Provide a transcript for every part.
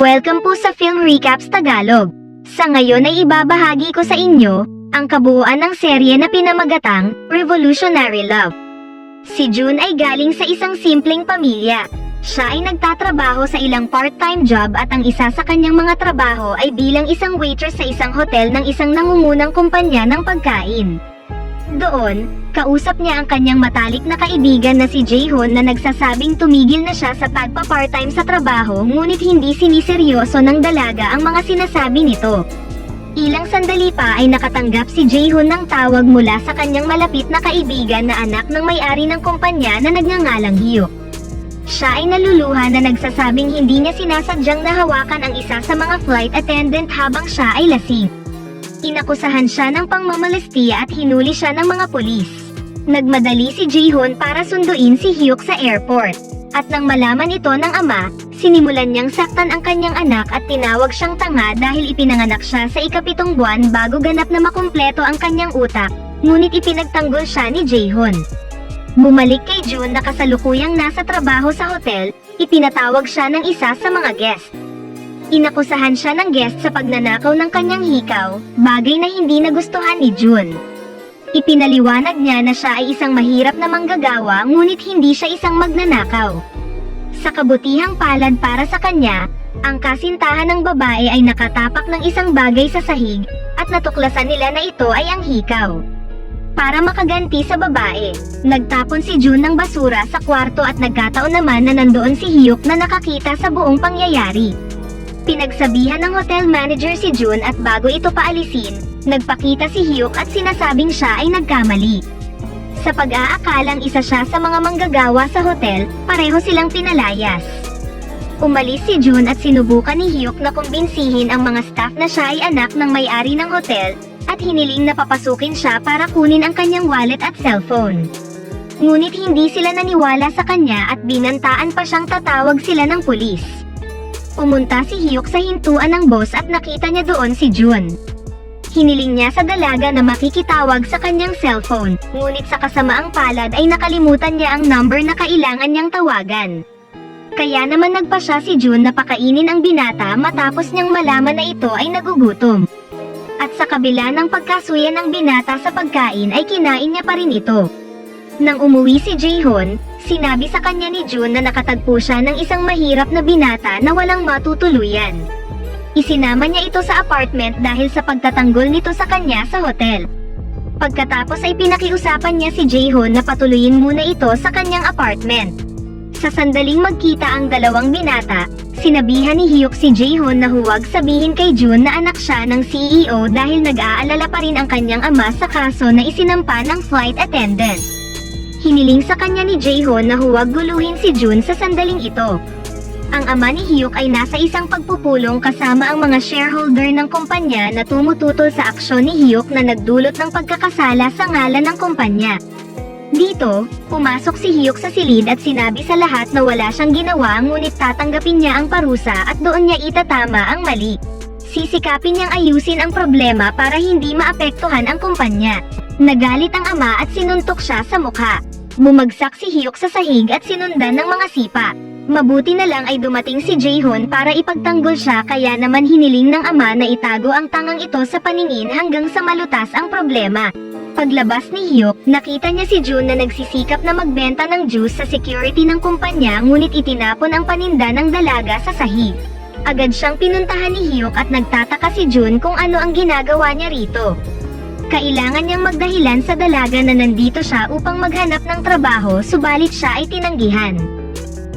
Welcome po sa Film Recaps Tagalog. Sa ngayon ay ibabahagi ko sa inyo ang kabuuan ng serye na pinamagatang Revolutionary Love. Si June ay galing sa isang simpleng pamilya. Siya ay nagtatrabaho sa ilang part-time job at ang isa sa kanyang mga trabaho ay bilang isang waitress sa isang hotel ng isang nangungunang kumpanya ng pagkain. Doon, kausap niya ang kanyang matalik na kaibigan na si Jaehoon na nagsasabing tumigil na siya sa pagpa-part-time sa trabaho ngunit hindi siniseryoso ng dalaga ang mga sinasabi nito. Ilang sandali pa ay nakatanggap si Jaehoon ng tawag mula sa kanyang malapit na kaibigan na anak ng may-ari ng kumpanya na nagngangalang Hyuk. Siya ay naluluha na nagsasabing hindi niya sinasadyang nahawakan ang isa sa mga flight attendant habang siya ay lasing. Inakusahan siya ng pangmamalestiya at hinuli siya ng mga pulis. Nagmadali si Jaehoon para sunduin si Hyuk sa airport. At nang malaman ito ng ama, sinimulan niyang saktan ang kanyang anak at tinawag siyang tanga dahil ipinanganak siya sa ika-7 buwan bago ganap na makumpleto ang kanyang utak, ngunit ipinagtanggol siya ni Jaehoon. Bumalik kay June na kasalukuyang nasa trabaho sa hotel, ipinatawag siya ng isa sa mga guest. Inakusahan siya ng guest sa pagnanakaw ng kanyang hikaw, bagay na hindi nagustuhan ni June. Ipinaliwanag niya na siya ay isang mahirap na manggagawa ngunit hindi siya isang magnanakaw. Sa kabutihang palad para sa kanya, ang kasintahan ng babae ay nakatapak ng isang bagay sa sahig, at natuklasan nila na ito ay ang hikaw. Para makaganti sa babae, nagtapon si June ng basura sa kwarto at nagkataon naman na nandoon si Hyuk na nakakita sa buong pangyayari. Pinagsabihan ng hotel manager si June at bago ito paalisin, nagpakita si Hyuk at sinasabing siya ay nagkamali. Sa pag-aakalang isa siya sa mga manggagawa sa hotel, pareho silang pinalayas. Umalis si June at sinubukan ni Hyuk na kumbinsihin ang mga staff na siya ay anak ng may-ari ng hotel, at hiniling na papasukin siya para kunin ang kanyang wallet at cellphone. Ngunit hindi sila naniwala sa kanya at binantaan pa siyang tatawag sila ng pulis. Pumunta si Hyuk sa hintuan ng boss at nakita niya doon si June. Hiniling niya sa dalaga na makikitawag sa kanyang cellphone, ngunit sa kasamaang palad ay nakalimutan niya ang number na kailangan niyang tawagan. Kaya naman nagpasya si June na pakainin ang binata matapos niyang malaman na ito ay nagugutom. At sa kabila ng pagkasuya ng binata sa pagkain ay kinain niya pa rin ito. Nang umuwi si Jaehoon, sinabi sa kanya ni June na nakatagpo siya ng isang mahirap na binata na walang matutuluyan. Isinama niya ito sa apartment dahil sa pagtatanggol nito sa kanya sa hotel. Pagkatapos ay pinakiusapan niya si Jaehoon na patuloyin muna ito sa kanyang apartment. Sa sandaling magkita ang dalawang binata, sinabihan ni Hyuk si Jaehoon na huwag sabihin kay June na anak siya ng CEO dahil nag-aalala pa rin ang kanyang ama sa kaso na isinampa ng flight attendant. Hiniling sa kanya ni Jaehoon na huwag guluhin si June sa sandaling ito. Ang ama ni Hyuk ay nasa isang pagpupulong kasama ang mga shareholder ng kumpanya na tumututol sa aksyon ni Hyuk na nagdulot ng pagkakasala sa ngalan ng kumpanya. Dito, pumasok si Hyuk sa silid at sinabi sa lahat na wala siyang ginawa ngunit tatanggapin niya ang parusa at doon niya itatama ang mali. Sisikapin niyang ayusin ang problema para hindi maapektuhan ang kumpanya. Nagalit ang ama at sinuntok siya sa mukha. Bumagsak si Hyuk sa sahig at sinundan ng mga sipa. Mabuti na lang ay dumating si Jaehoon para ipagtanggol siya kaya naman hiniling ng ama na itago ang tangang ito sa paningin hanggang sa malutas ang problema. Paglabas ni Hyuk, nakita niya si June na nagsisikap na magbenta ng juice sa security ng kumpanya ngunit itinapon ang paninda ng dalaga sa sahig. Agad siyang pinuntahan ni Hyuk at nagtataka si June kung ano ang ginagawa niya rito. Kailangan niyang magdahilan sa dalaga na nandito siya upang maghanap ng trabaho subalit siya ay tinanggihan.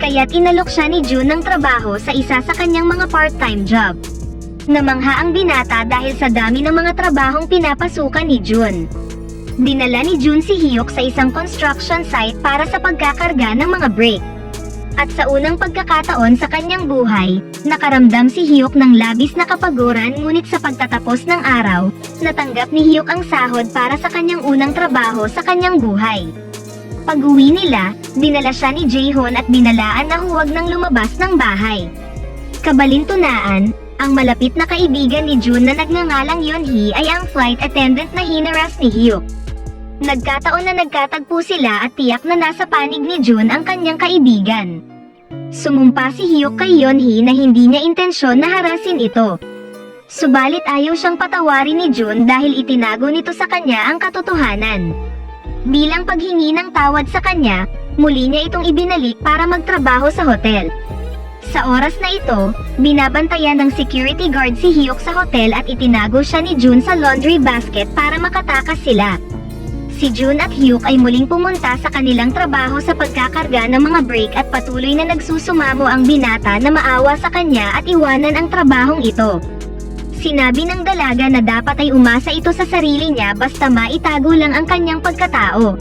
Kaya't inalok siya ni June ng trabaho sa isa sa kanyang mga part-time job. Namangha ang binata dahil sa dami ng mga trabahong pinapasukan ni June. Dinala ni June si Hyuk sa isang construction site para sa pagkakarga ng mga brake. At sa unang pagkakataon sa kanyang buhay, nakaramdam si Hyuk ng labis na kapaguran ngunit sa pagtatapos ng araw, natanggap ni Hyuk ang sahod para sa kanyang unang trabaho sa kanyang buhay. Pag-uwi nila, dinala siya ni Jaehoon at binalaan na huwag nang lumabas ng bahay. Kabalintunaan, ang malapit na kaibigan ni June na nagngangalang Yeonhee ay ang flight attendant na hinaras ni Hyuk. Nagkataon na nagkatagpo sila at tiyak na nasa panig ni June ang kanyang kaibigan. Sumumpa si Hyuk kay Yeonhee na hindi niya intensyon na harasin ito. Subalit ayaw siyang patawarin ni Jun dahil itinago nito sa kanya ang katotohanan. Bilang paghingi ng tawad sa kanya, muli niya itong ibinalik para magtrabaho sa hotel. Sa oras na ito, binabantayan ng security guard si Hyuk sa hotel at itinago siya ni Jun sa laundry basket para makatakas sila. Si Jun at Hyuk ay muling pumunta sa kanilang trabaho sa pagkakarga ng mga break at patuloy na nagsusumamo ang binata na maawa sa kanya at iwanan ang trabahong ito. Sinabi ng dalaga na dapat ay umasa ito sa sarili niya basta maitago lang ang kanyang pagkatao.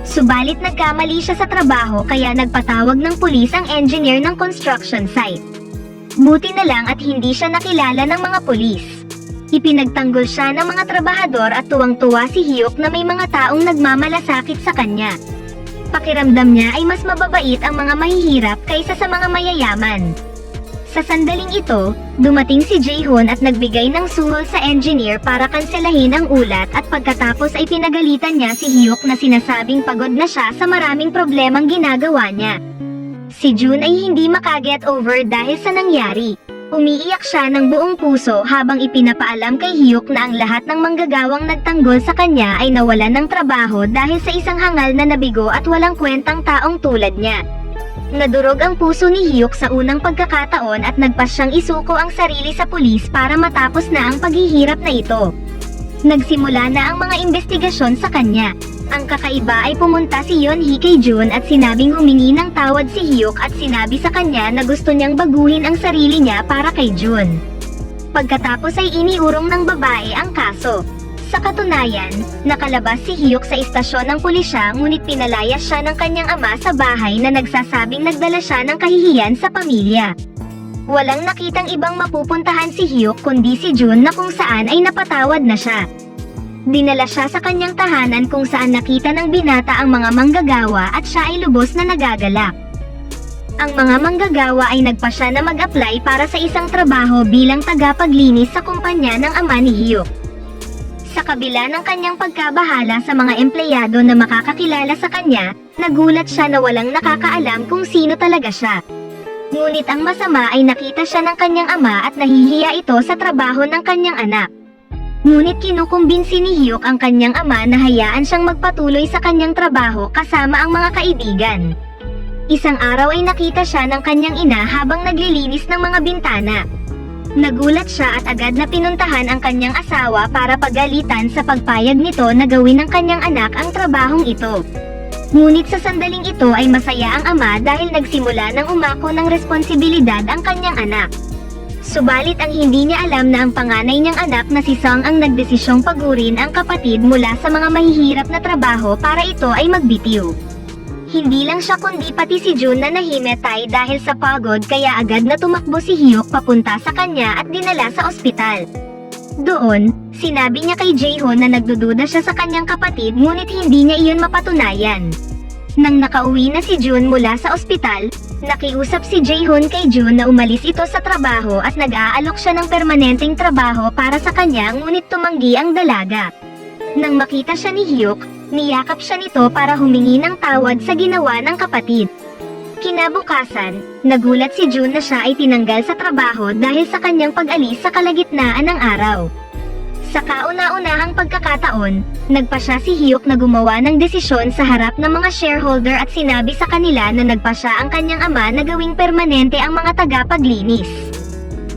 Subalit nagkamali siya sa trabaho kaya nagpatawag ng pulis ang engineer ng construction site. Buti na lang at hindi siya nakilala ng mga pulis. Ipinagtanggol siya ng mga trabahador at tuwang-tuwa si Hyuk na may mga taong nagmamalasakit sa kanya. Pakiramdam niya ay mas mababait ang mga mahihirap kaysa sa mga mayayaman. Sa sandaling ito, dumating si Jaehoon at nagbigay ng suhol sa engineer para kanselahin ang ulat at pagkatapos ay pinagalitan niya si Hyuk na sinasabing pagod na siya sa maraming problemang ginagawa niya. Si Jun ay hindi makaget over dahil sa nangyari. Umiiyak siya ng buong puso habang ipinapaalam kay Hyuk na ang lahat ng manggagawang nagtanggol sa kanya ay nawalan ng trabaho dahil sa isang hangal na nabigo at walang kwentang taong tulad niya. Nadurog ang puso ni Hyuk sa unang pagkakataon at nagpasyang isuko ang sarili sa pulis para matapos na ang paghihirap na ito. Nagsimula na ang mga investigasyon sa kanya. Ang kakaiba ay pumunta si Yeonhee kay Jun at sinabing humingi ng tawad si Hyuk at sinabi sa kanya na gusto niyang baguhin ang sarili niya para kay Jun. Pagkatapos ay iniurong ng babae ang kaso. Sa katunayan, nakalabas si Hyuk sa istasyon ng pulisya ngunit pinalayas siya ng kanyang ama sa bahay na nagsasabing nagdala siya ng kahihiyan sa pamilya. Walang nakitang ibang mapupuntahan si Hyuk kundi si Jun na kung saan ay napatawad na siya. Dinala siya sa kanyang tahanan kung saan nakita ng binata ang mga manggagawa at siya ay lubos na nagagalak. Ang mga manggagawa ay nagpasya na mag-apply para sa isang trabaho bilang tagapaglinis sa kumpanya ng ama ni Hyuk. Sa kabila ng kanyang pagkabahala sa mga empleyado na makakakilala sa kanya, nagulat siya na walang nakakaalam kung sino talaga siya. Ngunit ang masama ay nakita siya ng kanyang ama at nahihiya ito sa trabaho ng kanyang anak. Ngunit kinukumbinsi ni Hyuk ang kanyang ama na hayaan siyang magpatuloy sa kanyang trabaho kasama ang mga kaibigan. Isang araw ay nakita siya ng kanyang ina habang naglilinis ng mga bintana. Nagulat siya at agad na pinuntahan ang kanyang asawa para pagalitan sa pagpayag nito na gawin ng kanyang anak ang trabahong ito. Ngunit sa sandaling ito ay masaya ang ama dahil nagsimula ng umako ng responsibilidad ang kanyang anak. Subalit ang hindi niya alam na ang panganay niyang anak na si Sung ang nagdesisyong pagurin ang kapatid mula sa mga mahihirap na trabaho para ito ay magbitiw. Hindi lang siya kundi pati si Jun na nahimetay dahil sa pagod kaya agad na tumakbo si Hyuk papunta sa kanya at dinala sa ospital. Doon, sinabi niya kay Jaehoon na nagdududa siya sa kanyang kapatid ngunit hindi niya iyon mapatunayan. Nang nakauwi na si Jun mula sa ospital, nakiusap si Jaehoon kay Jun na umalis ito sa trabaho at nag-aalok siya ng permanenteng trabaho para sa kanya ngunit tumanggi ang dalaga. Nang makita siya ni Hyuk, niyakap siya nito para humingi ng tawad sa ginawa ng kapatid. Kinabukasan, nagulat si Jun na siya ay tinanggal sa trabaho dahil sa kanyang pag-alis sa kalagitnaan ng araw. Sa kauna-unahang pagkakataon, nagpa siya si Hyuk na gumawa ng desisyon sa harap ng mga shareholder at sinabi sa kanila na nagpa siya ang kanyang ama na gawing permanente ang mga tagapaglinis.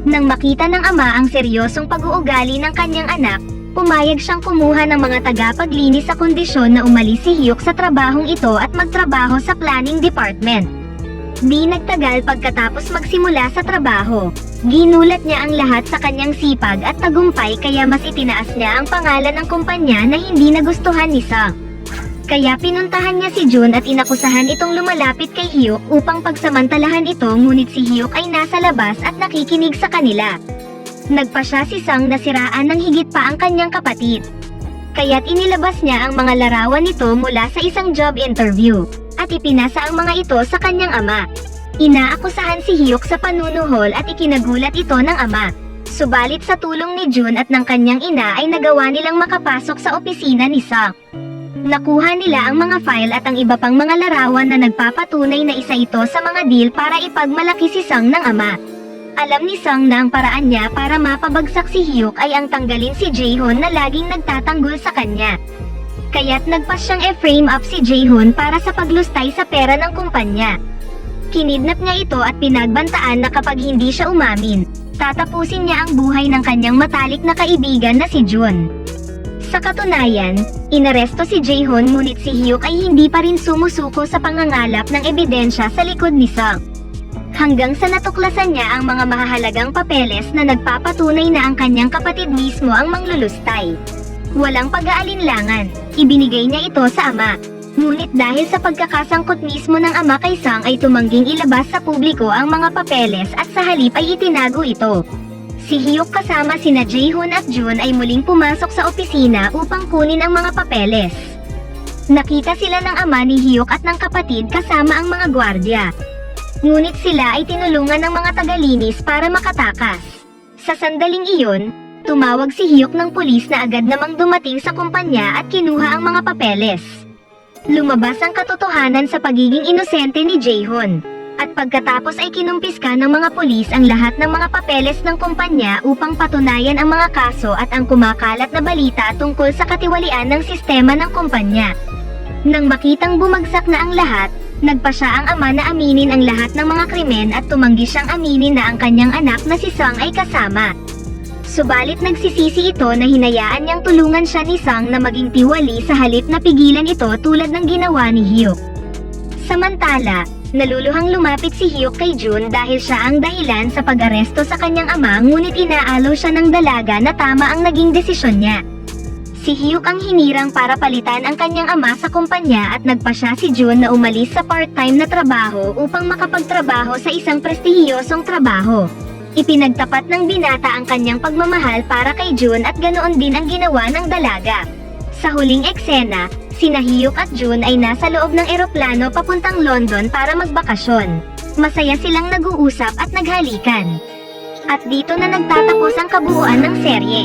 Nang makita ng ama ang seryosong pag-uugali ng kanyang anak, pumayag siyang kumuha ng mga tagapaglinis sa kondisyon na umalis si Hyuk sa trabahong ito at magtrabaho sa planning department. Di nagtagal pagkatapos magsimula sa trabaho, ginulat niya ang lahat sa kanyang sipag at tagumpay kaya mas itinaas niya ang pangalan ng kumpanya na hindi nagustuhan ni Sung. Kaya pinuntahan niya si Jun at inakusahan itong lumalapit kay Hyuk upang pagsamantalahan ito ngunit si Hyuk ay nasa labas at nakikinig sa kanila. Nagpa siya si Sung na siraan ng higit pa ang kanyang kapatid. Kaya't inilabas niya ang mga larawan nito mula sa isang job interview, at ipinasa ang mga ito sa kanyang ama. Inaakusahan si Hyuk sa panunuhol at ikinagulat ito ng ama. Subalit sa tulong ni Jun at ng kanyang ina ay nagawa nilang makapasok sa opisina ni Sung. Nakuha nila ang mga file at ang iba pang mga larawan na nagpapatunay na isa ito sa mga deal para ipagmalaki si Sung ng ama. Alam ni Sung na ang paraan niya para mapabagsak si Hyuk ay ang tanggalin si Jaehoon na laging nagtatanggol sa kanya. Kaya't nagpas siyang i-frame up si Jaehoon para sa paglustay sa pera ng kumpanya. Kinidnap niya ito at pinagbantaan na kapag hindi siya umamin, tatapusin niya ang buhay ng kanyang matalik na kaibigan na si Jun. Sa katunayan, inaresto si Jaehoon ngunit si Hyuk ay hindi pa rin sumusuko sa pangangalap ng ebidensya sa likod ni Sung. Hanggang sa natuklasan niya ang mga mahahalagang papeles na nagpapatunay na ang kanyang kapatid mismo ang manglulustay. Walang pag-aalinlangan, ibinigay niya ito sa ama. Ngunit dahil sa pagkakasangkot mismo ng ama kay Sung ay tumangging ilabas sa publiko ang mga papeles at sa halip ay itinago ito. Si Hyuk kasama sina Jaehoon at Jun ay muling pumasok sa opisina upang kunin ang mga papeles. Nakita sila ng ama ni Hyuk at ng kapatid kasama ang mga gwardya. Ngunit sila ay tinulungan ng mga tagalinis para makatakas. Sa sandaling iyon, tumawag si Hyuk ng pulis na agad namang dumating sa kumpanya at kinuha ang mga papeles. Lumabas ang katotohanan sa pagiging inosente ni Jaehoon. At pagkatapos ay kinumpiska ng mga pulis ang lahat ng mga papeles ng kumpanya upang patunayan ang mga kaso at ang kumakalat na balita tungkol sa katiwalian ng sistema ng kumpanya. Nang makitang bumagsak na ang lahat, nagpa siya ang ama na aminin ang lahat ng mga krimen at tumanggi siyang aminin na ang kanyang anak na si Sung ay kasama. Subalit nagsisisi ito na hinayaan niyang tulungan siya ni Sung na maging tiwali sa halip na pigilan ito tulad ng ginawa ni Hyuk. Samantala, naluluhang lumapit si Hyuk kay Jun dahil siya ang dahilan sa pag-aresto sa kanyang ama ngunit inaalaw siya ng dalaga na tama ang naging desisyon niya. Si Hyuk ang hinirang para palitan ang kanyang ama sa kumpanya at nagpa siya si Jun na umalis sa part-time na trabaho upang makapagtrabaho sa isang prestihiyosong trabaho. Ipinagtapat ng binata ang kanyang pagmamahal para kay Jun at ganoon din ang ginawa ng dalaga. Sa huling eksena, sina Hyuk at Jun ay nasa loob ng eroplano papuntang London para magbakasyon. Masaya silang nag-uusap at naghalikan. At dito na nagtatapos ang kabuuan ng serye.